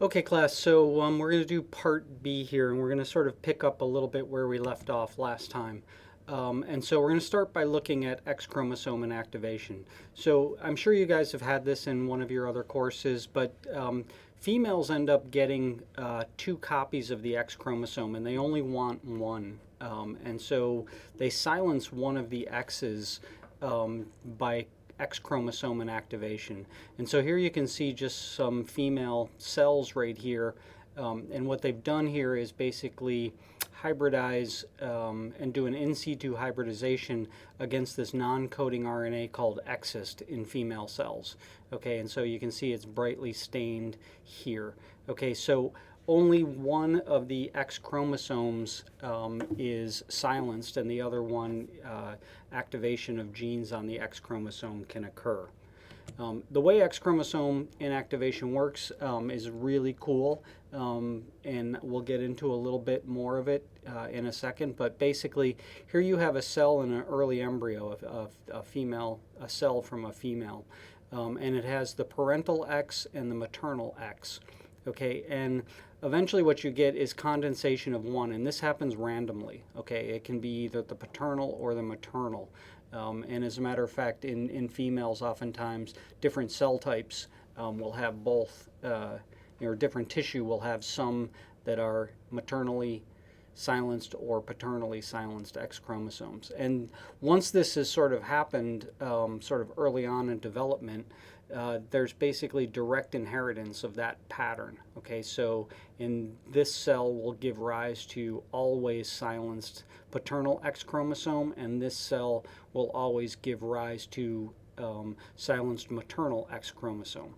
Okay, class, so we're going to do part B here, and we're going to sort of pick up a little bit where we left off last time. And so we're going to start by looking at X chromosome inactivation. So I'm sure you guys have had this in one of your other courses, but females end up getting two copies of the X chromosome, and they only want one. And so they silence one of the X's by X chromosome inactivation. And so here you can see just some female cells right here. And what they've done here is basically hybridize and do an in situ hybridization against this non-coding RNA called exist in female cells. Okay, and so you can see it's brightly stained here. Okay, so only one of the X chromosomes is silenced, and the other one, activation of genes on the X chromosome can occur. The way X chromosome inactivation works is really cool, and we'll get into a little bit more of it in a second. But basically, here you have a cell in an early embryo of a cell from a female, and it has the parental X and the maternal X. Okay, and eventually what you get is condensation of one, and this happens randomly. Okay, it can be either the paternal or the maternal. And as a matter of fact, in females, oftentimes different cell types will have both, or different tissue will have some that are maternally silenced or paternally silenced X chromosomes. And once this has sort of happened sort of early on in development, there's basically direct inheritance of that pattern. Okay, so in this cell will give rise to always silenced paternal X chromosome, and this cell will always give rise to silenced maternal X chromosome.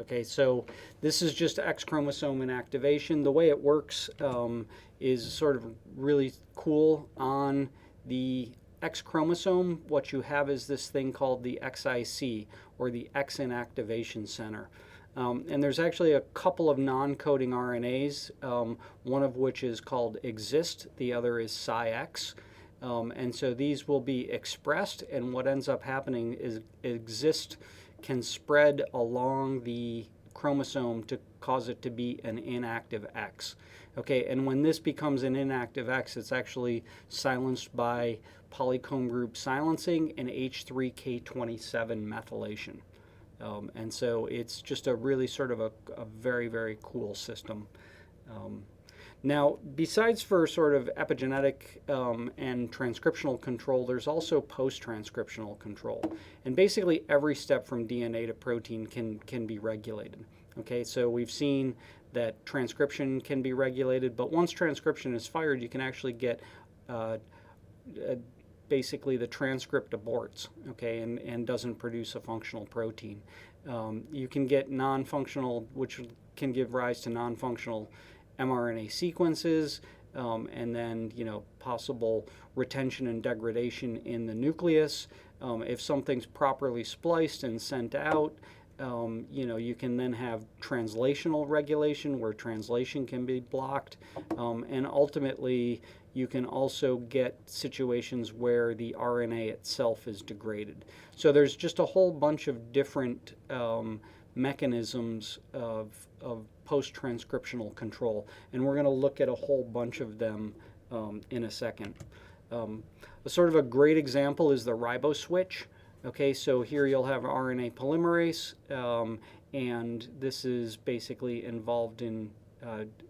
Okay, so this is just X chromosome inactivation. The way it works is sort of really cool. On the X chromosome, what you have is this thing called the XIC, or the X inactivation center. And there's actually a couple of non-coding RNAs, one of which is called exist, the other is Psi-X. And so these will be expressed, and what ends up happening is exist can spread along the chromosome to cause it to be an inactive X. Okay, and when this becomes an inactive X, it's actually silenced by polycomb group silencing and H3K27 methylation. And so it's just a really sort of a very, very cool system. Now, besides for sort of epigenetic and transcriptional control, there's also post-transcriptional control. And basically every step from DNA to protein can be regulated. Okay, so we've seen that transcription can be regulated, but once transcription is fired, you can actually get basically the transcript aborts, okay, and doesn't produce a functional protein. You can get non-functional, which can give rise to non-functional mRNA sequences, and then possible retention and degradation in the nucleus. If something's properly spliced and sent out, you can then have translational regulation where translation can be blocked, and ultimately you can also get situations where the RNA itself is degraded. So there's just a whole bunch of different mechanisms of post-transcriptional control, and we're going to look at a whole bunch of them in a second. Sort of a great example is the riboswitch. Okay, so here you'll have RNA polymerase, and this is basically involved in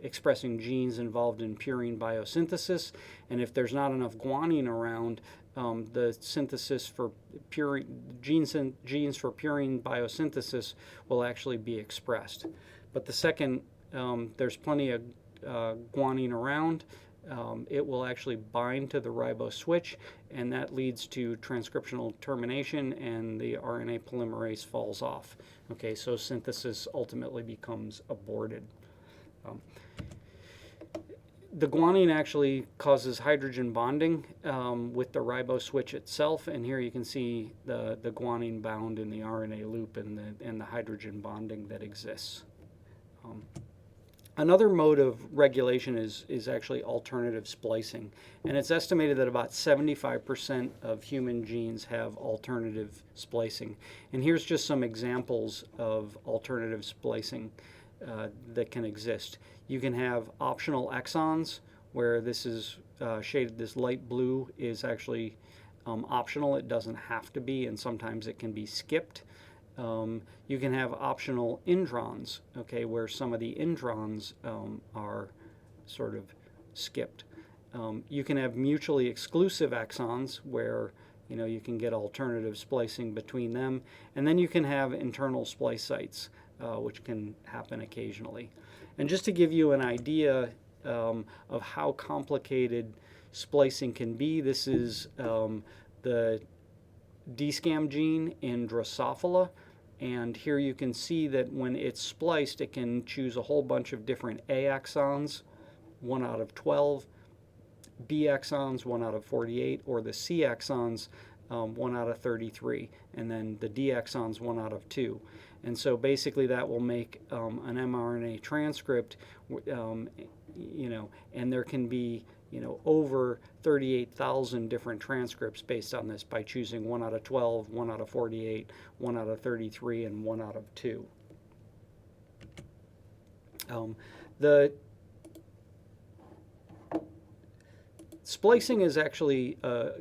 expressing genes involved in purine biosynthesis, and if there's not enough guanine around, the synthesis for purine, genes for purine biosynthesis will actually be expressed. But the second there's plenty of guanine around, it will actually bind to the riboswitch, and that leads to transcriptional termination, and the RNA polymerase falls off. Okay, so synthesis ultimately becomes aborted. The guanine actually causes hydrogen bonding with the riboswitch itself, and here you can see the guanine bound in the RNA loop and the hydrogen bonding that exists. Another mode of regulation is actually alternative splicing, and it's estimated that about 75% of human genes have alternative splicing. And here's just some examples of alternative splicing. that can exist. You can have optional exons, where this is shaded, this light blue is actually optional. It doesn't have to be, and sometimes it can be skipped. You can have optional introns, okay, where some of the introns are sort of skipped. You can have mutually exclusive exons, where you can get alternative splicing between them, and then you can have internal splice sites, which can happen occasionally. And just to give you an idea of how complicated splicing can be, this is the DSCAM gene in Drosophila, and here you can see that when it's spliced, it can choose a whole bunch of different A exons, 1 out of 12, B exons, 1 out of 48, or the C exons, 1 out of 33, and then the D exons, 1 out of 2. And so basically that will make an mRNA transcript, and there can be over 38,000 different transcripts based on this, by choosing 1 out of 12, 1 out of 48, 1 out of 33, and 1 out of 2. The splicing is actually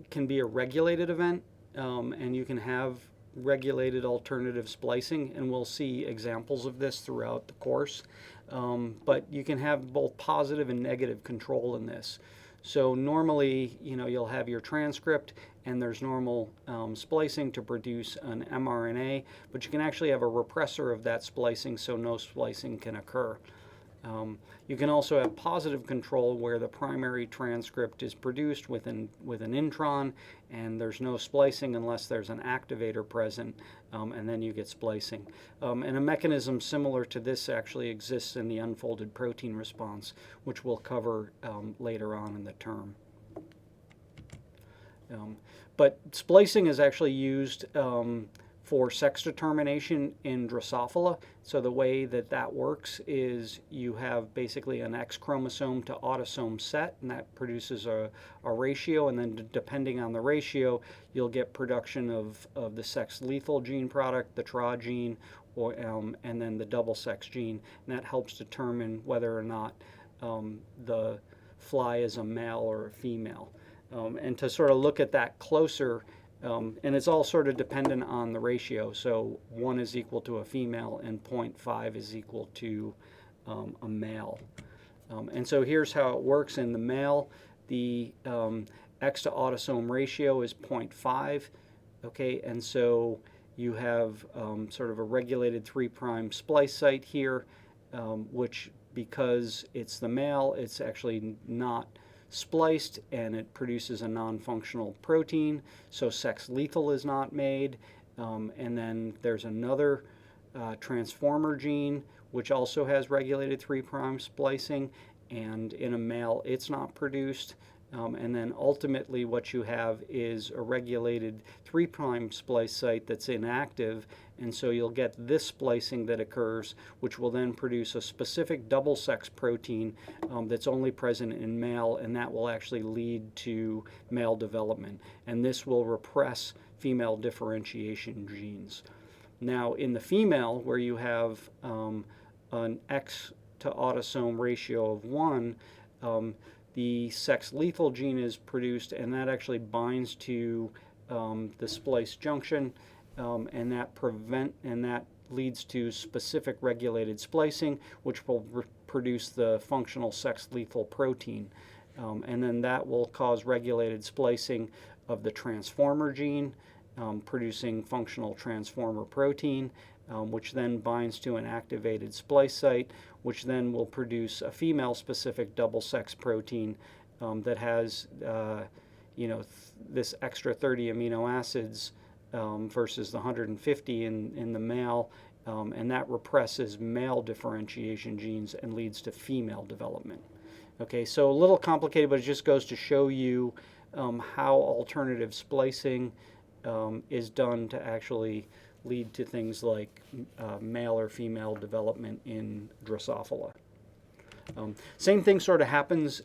can be a regulated event, and you can have regulated alternative splicing, and we'll see examples of this throughout the course. But you can have both positive and negative control in this. So normally, you'll have your transcript, and there's normal splicing to produce an mRNA, but you can actually have a repressor of that splicing, so no splicing can occur. You can also have positive control, where the primary transcript is produced with an intron, and there's no splicing unless there's an activator present, and then you get splicing. And a mechanism similar to this actually exists in the unfolded protein response, which we'll cover later on in the term. But splicing is actually used for sex determination in Drosophila. So the way that works is you have basically an X chromosome to autosome set, and that produces a ratio, and then depending on the ratio, you'll get production of the sex lethal gene product, the TRA gene, and then the double sex gene, and that helps determine whether or not the fly is a male or a female. And to sort of look at that closer, and it's all sort of dependent on the ratio. So 1 is equal to a female, and 0.5 is equal to a male. And so here's how it works in the male. The X to autosome ratio is 0.5. Okay, and so you have sort of a regulated 3' splice site here, which, because it's the male, it's actually not spliced, and it produces a non-functional protein, so sex lethal is not made. And then there's another transformer gene, which also has regulated 3' splicing, and in a male it's not produced. And then ultimately what you have is a regulated 3' splice site that's inactive, and so you'll get this splicing that occurs, which will then produce a specific double sex protein that's only present in male, and that will actually lead to male development. And this will repress female differentiation genes. Now in the female, where you have an X to autosome ratio of 1, the sex lethal gene is produced, and that actually binds to the splice junction, and that leads to specific regulated splicing, which will produce the functional sex lethal protein, and then that will cause regulated splicing of the transformer gene, producing functional transformer protein, which then binds to an activated splice site, which then will produce a female-specific double-sex protein that has, this extra 30 amino acids versus the 150 in the male, and that represses male differentiation genes and leads to female development. Okay, so a little complicated, but it just goes to show you how alternative splicing is done to actually lead to things like male or female development in Drosophila. Same thing sort of happens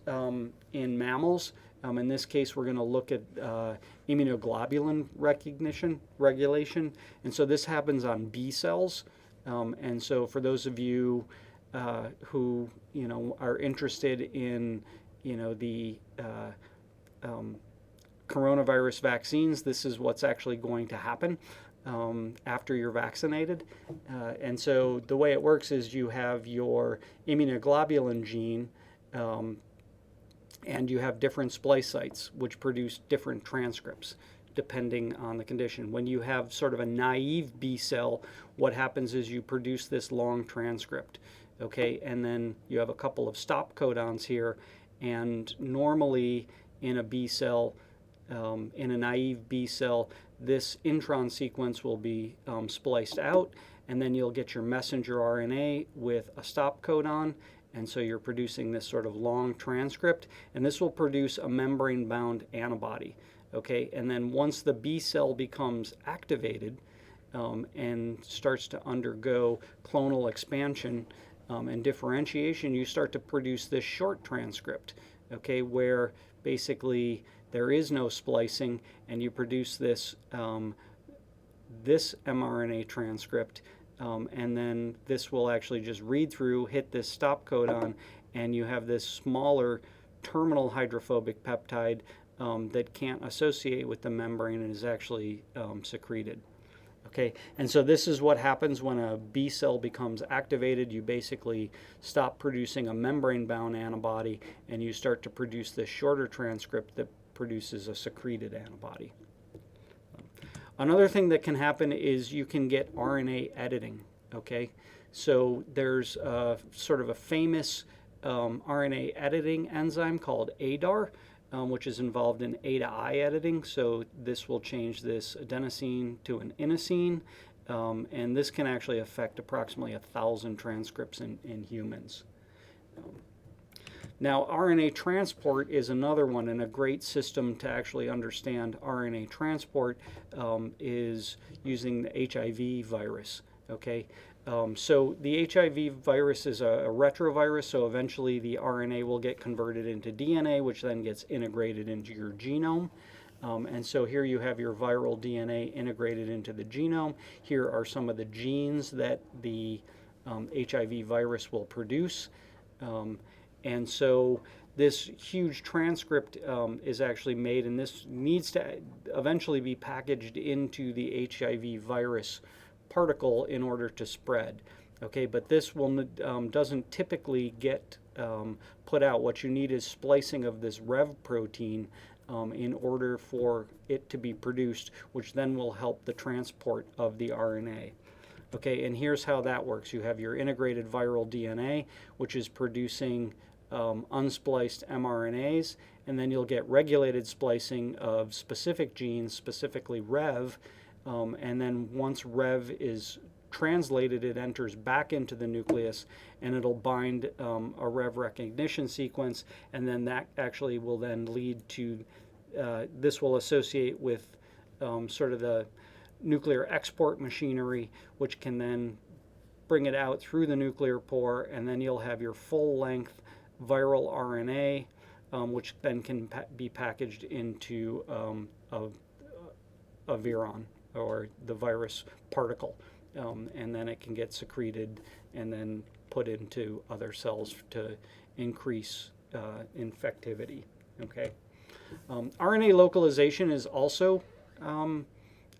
in mammals. In this case, we're going to look at immunoglobulin regulation, and so this happens on B cells. And so for those of you who are interested in the coronavirus vaccines, this is what's actually going to happen after you're vaccinated. And so the way it works is you have your immunoglobulin gene, and you have different splice sites which produce different transcripts depending on the condition. When you have sort of a naive B cell, what happens is you produce this long transcript, okay, and then you have a couple of stop codons here, and normally in a B cell, in a naive B cell, this intron sequence will be spliced out, and then you'll get your messenger RNA with a stop codon, and so you're producing this sort of long transcript, and this will produce a membrane-bound antibody. Okay, and then once the B cell becomes activated and starts to undergo clonal expansion and differentiation, you start to produce this short transcript, okay, where basically there is no splicing, and you produce this this mRNA transcript, and then this will actually just read through, hit this stop codon, and you have this smaller terminal hydrophobic peptide that can't associate with the membrane and is actually secreted. Okay, and so this is what happens when a B cell becomes activated. You basically stop producing a membrane-bound antibody, and you start to produce this shorter transcript that produces a secreted antibody. Another thing that can happen is you can get RNA editing. Okay, so there's sort of a famous RNA editing enzyme called ADAR, which is involved in A to I editing. So this will change this adenosine to an inosine, and this can actually affect approximately 1,000 transcripts in humans. Now, RNA transport is another one, and a great system to actually understand RNA transport is using the HIV virus. Okay, so the HIV virus is a retrovirus, so eventually the RNA will get converted into DNA, which then gets integrated into your genome. And so here you have your viral DNA integrated into the genome. Here are some of the genes that the HIV virus will produce. And so this huge transcript is actually made, and this needs to eventually be packaged into the HIV virus particle in order to spread. Okay, but this will doesn't typically get put out. What you need is splicing of this Rev protein in order for it to be produced, which then will help the transport of the RNA. Okay, and here's how that works. You have your integrated viral DNA, which is producing unspliced mRNAs, and then you'll get regulated splicing of specific genes, specifically Rev, and then once Rev is translated, it enters back into the nucleus, and it'll bind a Rev recognition sequence, and then that actually will then lead to, this will associate with sort of the nuclear export machinery, which can then bring it out through the nuclear pore, and then you'll have your full-length viral RNA, which then can be packaged into a viron, or the virus particle, and then it can get secreted and then put into other cells to increase infectivity. Okay, RNA localization is also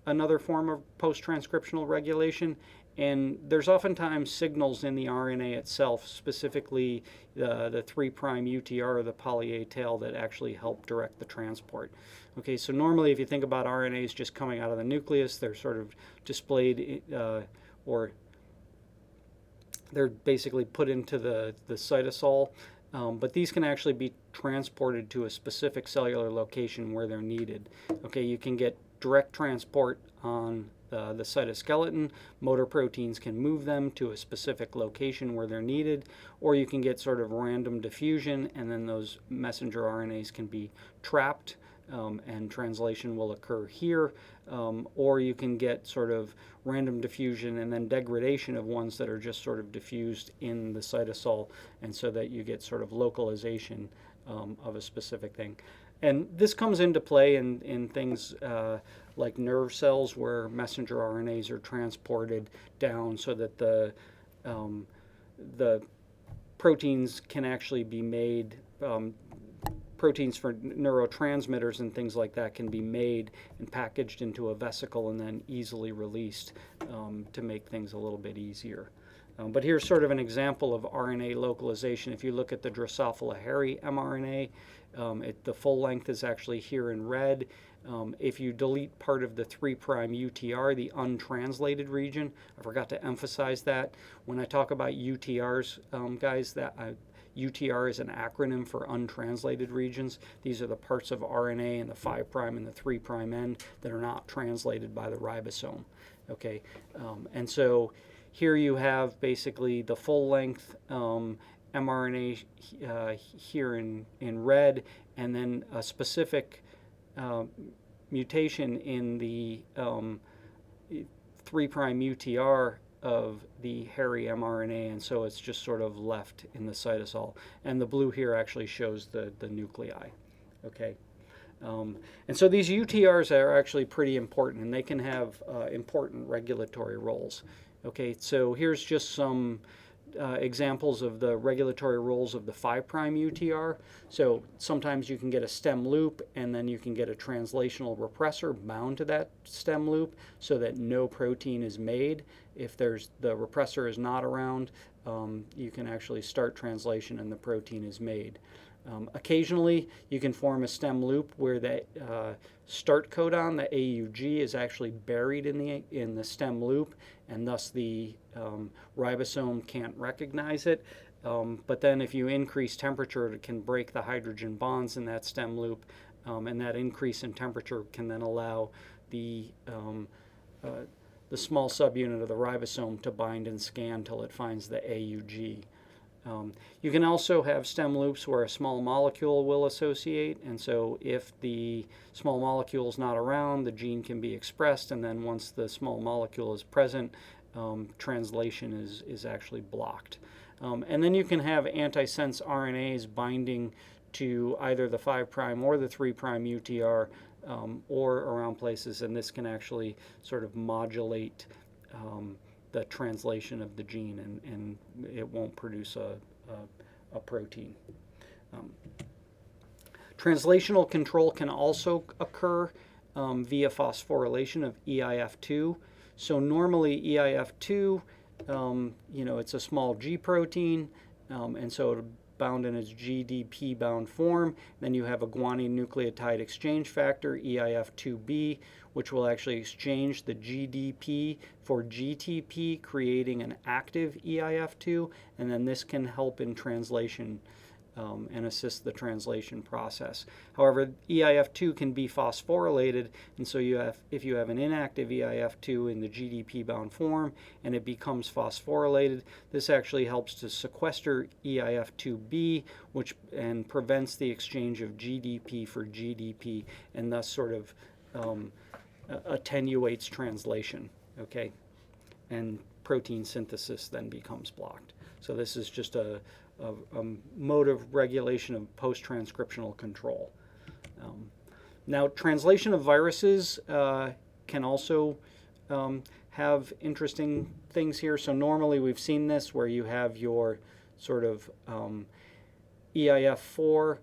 another form of post-transcriptional regulation, and there's oftentimes signals in the RNA itself, specifically the 3' UTR, or the poly A tail, that actually help direct the transport. Okay, so normally if you think about RNAs just coming out of the nucleus, they're sort of displayed, or they're basically put into the cytosol, but these can actually be transported to a specific cellular location where they're needed. Okay, you can get direct transport on the cytoskeleton. Motor proteins can move them to a specific location where they're needed, or you can get sort of random diffusion, and then those messenger RNAs can be trapped, and translation will occur here, or you can get sort of random diffusion and then degradation of ones that are just sort of diffused in the cytosol, and so that you get sort of localization of a specific thing. And this comes into play in things like nerve cells, where messenger RNAs are transported down so that the proteins can actually be made, proteins for neurotransmitters and things like that can be made and packaged into a vesicle and then easily released to make things a little bit easier. But here's sort of an example of RNA localization. If you look at the Drosophila hairy mRNA, the full length is actually here in red. If you delete part of the 3' UTR, the untranslated region, I forgot to emphasize that. When I talk about UTRs, guys, that UTR is an acronym for untranslated regions. These are the parts of RNA in the 5' and the 3' end that are not translated by the ribosome. Okay, and so here you have basically the full length mRNA here in red, and then a specific mutation in the 3' UTR of the hairy mRNA, and so it's just sort of left in the cytosol. And the blue here actually shows the nuclei. Okay, and so these UTRs are actually pretty important, and they can have important regulatory roles. Okay, so here's just some examples of the regulatory roles of the 5' UTR. So sometimes you can get a stem loop, and then you can get a translational repressor bound to that stem loop so that no protein is made. If the repressor is not around, you can actually start translation and the protein is made. Occasionally, you can form a stem loop where the start codon, the AUG, is actually buried in the stem loop, and thus the ribosome can't recognize it. But then if you increase temperature, it can break the hydrogen bonds in that stem loop, and that increase in temperature can then allow the small subunit of the ribosome to bind and scan till it finds the AUG. You can also have stem loops where a small molecule will associate, and so if the small molecule is not around, the gene can be expressed, and then once the small molecule is present, translation is actually blocked. And then you can have antisense RNAs binding to either the 5' or the 3' UTR or around places, and this can actually sort of modulate the translation of the gene, and it won't produce a protein. Translational control can also occur via phosphorylation of EIF2. So normally EIF2, it's a small G protein, and so it's bound in its GDP bound form. Then you have a guanine nucleotide exchange factor, EIF2B, which will actually exchange the GDP for GTP, creating an active EIF2, and then this can help in translation and assist the translation process. However, EIF2 can be phosphorylated, and so if you have an inactive EIF2 in the GDP-bound form and it becomes phosphorylated, this actually helps to sequester EIF2B, and prevents the exchange of GDP for GDP, and thus sort of attenuates translation. Okay, and protein synthesis then becomes blocked. So this is just a mode of regulation of post-transcriptional control. Now, translation of viruses can also have interesting things here. So normally we've seen this where you have your sort of EIF4E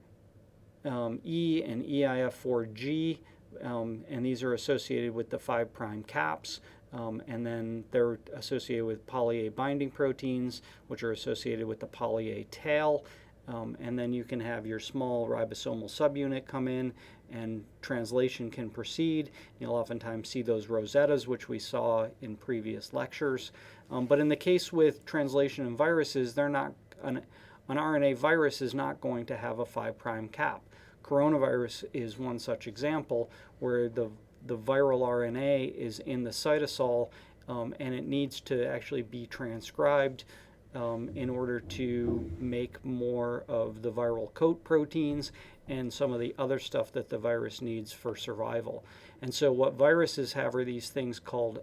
and EIF4G, and these are associated with the 5' caps. And then they're associated with poly A binding proteins, which are associated with the poly A tail. And then you can have your small ribosomal subunit come in, and translation can proceed. You'll oftentimes see those rosettas, which we saw in previous lectures. But in the case with translation in viruses, they're not an RNA virus is not going to have a 5' cap. Coronavirus is one such example where the viral RNA is in the cytosol, and it needs to actually be transcribed in order to make more of the viral coat proteins and some of the other stuff that the virus needs for survival. And so what viruses have are these things called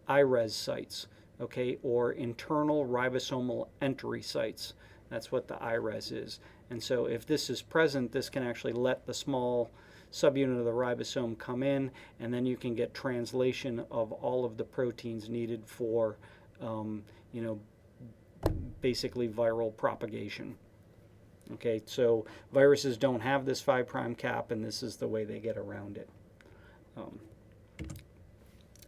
IRES sites, okay, or internal ribosomal entry sites. That's what the IRES is. And so if this is present, this can actually let the small subunit of the ribosome come in, and then you can get translation of all of the proteins needed for basically viral propagation. Okay, so viruses don't have this 5' cap, and this is the way they get around it. Um,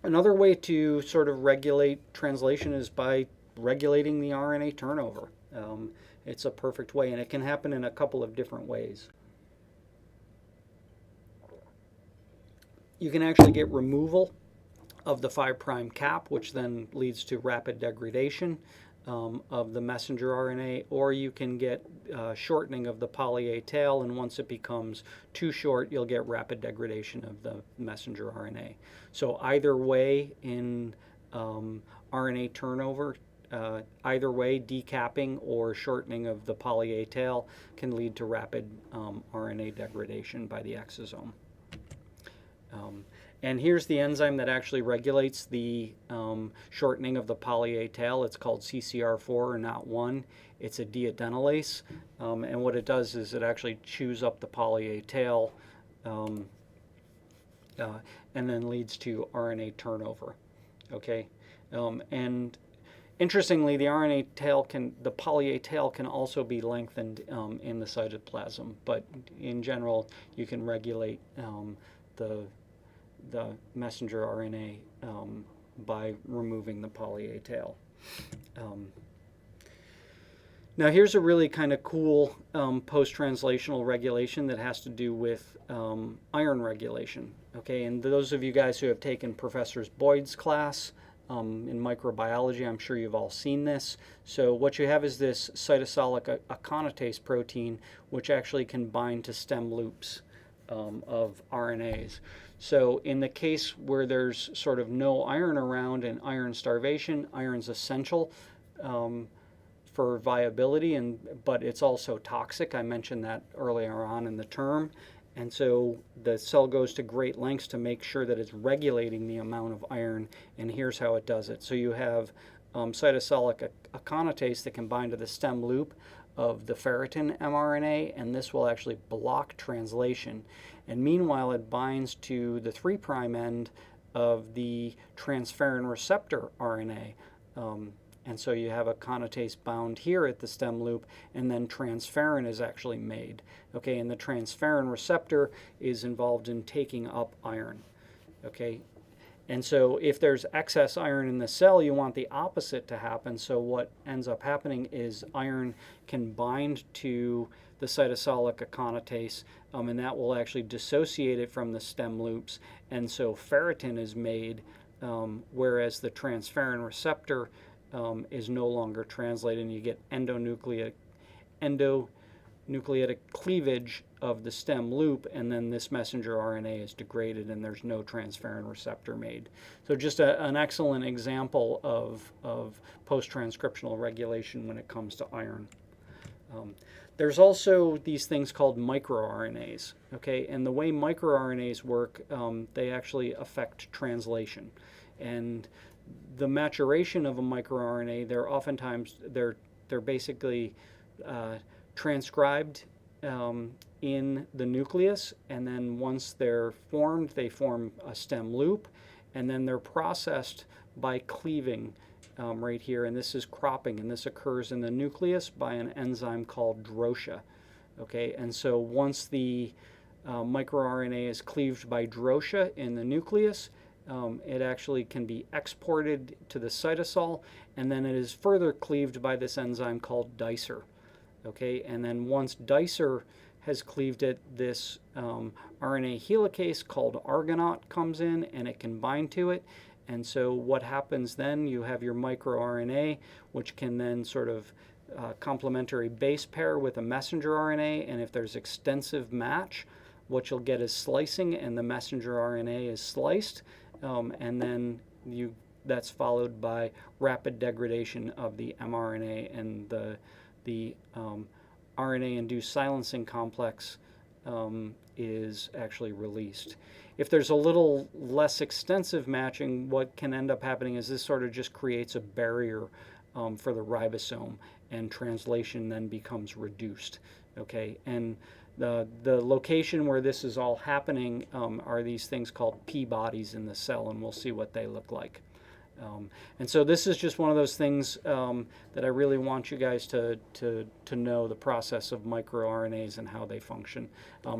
Another way to sort of regulate translation is by regulating the RNA turnover. It's a perfect way, and it can happen in a couple of different ways. You can actually get removal of the 5' cap, which then leads to rapid degradation of the messenger RNA, or you can get shortening of the poly A tail, and once it becomes too short, you'll get rapid degradation of the messenger RNA. So either way in RNA turnover, either way, decapping or shortening of the poly A tail can lead to rapid RNA degradation by the exosome. And here's the enzyme that actually regulates the shortening of the poly A tail. It's called CCR4 or NOT1. It's a deadenylase. And what it does is it actually chews up the poly A tail and then leads to RNA turnover. Okay? And interestingly, the RNA tail the poly A tail can also be lengthened in the cytoplasm. But in general, you can regulate the messenger RNA by removing the poly A tail. Now here's a really kind of cool post-translational regulation that has to do with iron regulation. Okay, and those of you guys who have taken Professor Boyd's class in microbiology, I'm sure you've all seen this. So what you have is this cytosolic aconitase protein, which actually can bind to stem loops of RNAs. So in the case where there's sort of no iron around and iron starvation, iron's essential for viability, but it's also toxic. I mentioned that earlier on in the term. And so the cell goes to great lengths to make sure that it's regulating the amount of iron, and here's how it does it. So you have cytosolic aconitase that can bind to the stem loop of the ferritin mRNA, and this will actually block translation. And meanwhile, it binds to the 3' end of the transferrin receptor RNA. And so you have a aconitase bound here at the stem loop, and then transferrin is actually made. Okay, and the transferrin receptor is involved in taking up iron. Okay, and so if there's excess iron in the cell, you want the opposite to happen. So what ends up happening is iron can bind to the cytosolic aconitase, and that will actually dissociate it from the stem loops. And so ferritin is made, whereas the transferrin receptor is no longer translated, and you get endonucleatic cleavage of the stem loop, and then this messenger RNA is degraded and there's no transferrin receptor made. So just an excellent example of post-transcriptional regulation when it comes to iron. There's also these things called microRNAs, okay? And the way microRNAs work, they actually affect translation. And the maturation of a microRNA, they're basically transcribed in the nucleus, and then once they're formed, they form a stem loop, and then they're processed by cleaving right here, and this is cropping, and this occurs in the nucleus by an enzyme called DROSHA. Okay, and so once the microRNA is cleaved by DROSHA in the nucleus, it actually can be exported to the cytosol, and then it is further cleaved by this enzyme called dicer. Okay, and then once dicer has cleaved it, this RNA helicase called argonaute comes in, and it can bind to it. And so what happens then, you have your microRNA, which can then sort of complementary base pair with a messenger RNA, and if there's extensive match, what you'll get is slicing, and the messenger RNA is sliced, and then that's followed by rapid degradation of the mRNA, and the RNA-induced silencing complex is actually released. If there's a little less extensive matching, what can end up happening is this sort of just creates a barrier for the ribosome, and translation then becomes reduced. Okay, and the location where this is all happening are these things called P bodies in the cell, and we'll see what they look like. And so this is just one of those things that I really want you guys to know the process of microRNAs and how they function.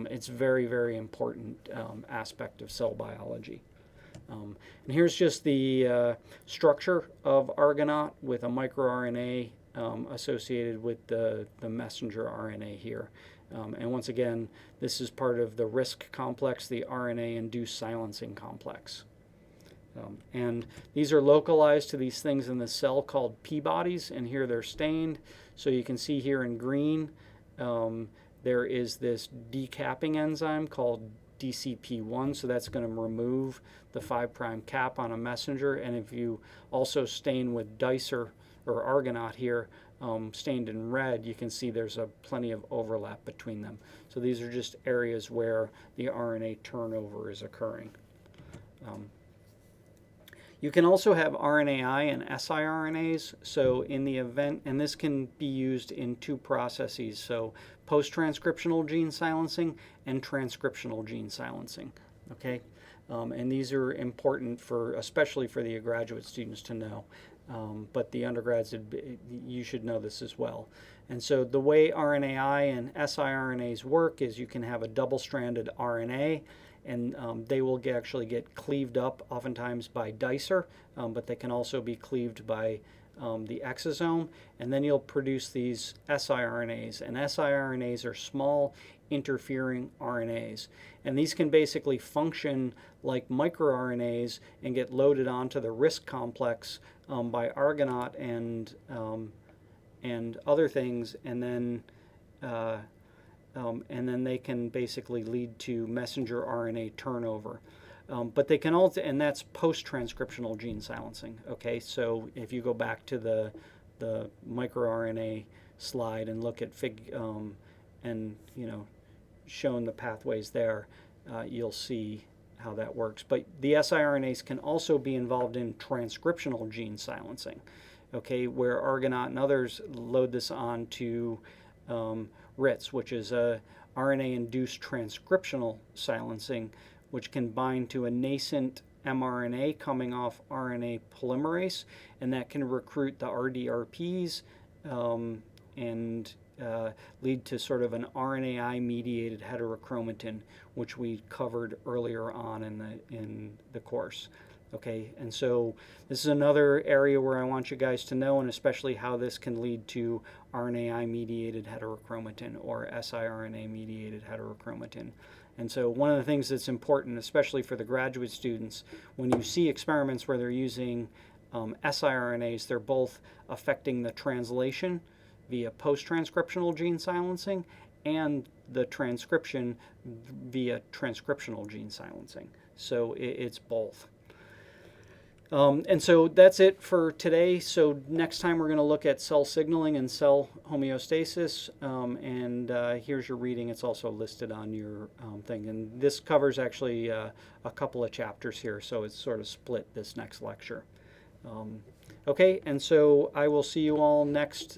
It's very, very important aspect of cell biology. And here's just the structure of Argonaut with a microRNA associated with the messenger RNA here. And once again, this is part of the RISC complex, the RNA-induced silencing complex. And these are localized to these things in the cell called P-bodies, and here they're stained. So you can see here in green, there is this decapping enzyme called DCP1, so that's going to remove the 5' cap on a messenger. And if you also stain with dicer or Argonaut here, stained in red, you can see there's plenty of overlap between them. So these are just areas where the RNA turnover is occurring. You can also have RNAi and siRNAs. So in the event, and this can be used in two processes, so post-transcriptional gene silencing and transcriptional gene silencing. Okay, and these are important for, especially for the graduate students to know. But the undergrads, you should know this as well. And so the way RNAi and siRNAs work is you can have a double-stranded RNA, and they will actually get cleaved up oftentimes by dicer, but they can also be cleaved by the exosome, and then you'll produce these siRNAs. And siRNAs are small interfering RNAs. And these can basically function like microRNAs and get loaded onto the RISC complex by Argonaut and other things, and then they can basically lead to messenger RNA turnover. But they can also, and that's post-transcriptional gene silencing. Okay, so if you go back to the microRNA slide and look at and shown the pathways there, you'll see how that works. But the siRNAs can also be involved in transcriptional gene silencing. Okay, where Argonaut and others load this on to RITS, which is a RNA-induced transcriptional silencing, which can bind to a nascent mRNA coming off RNA polymerase, and that can recruit the RDRPs and lead to sort of an RNAi-mediated heterochromatin, which we covered earlier on in the course. Okay, and so this is another area where I want you guys to know, and especially how this can lead to RNAi-mediated heterochromatin or siRNA-mediated heterochromatin. And so one of the things that's important, especially for the graduate students, when you see experiments where they're using siRNAs, they're both affecting the translation via post-transcriptional gene silencing and the transcription via transcriptional gene silencing. So it's both. And so that's it for today. So next time we're going to look at cell signaling and cell homeostasis. Here's your reading. It's also listed on your thing. And this covers actually a couple of chapters here. So it's sort of split this next lecture. Okay, and so I will see you all next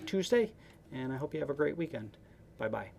Tuesday. And I hope you have a great weekend. Bye-bye.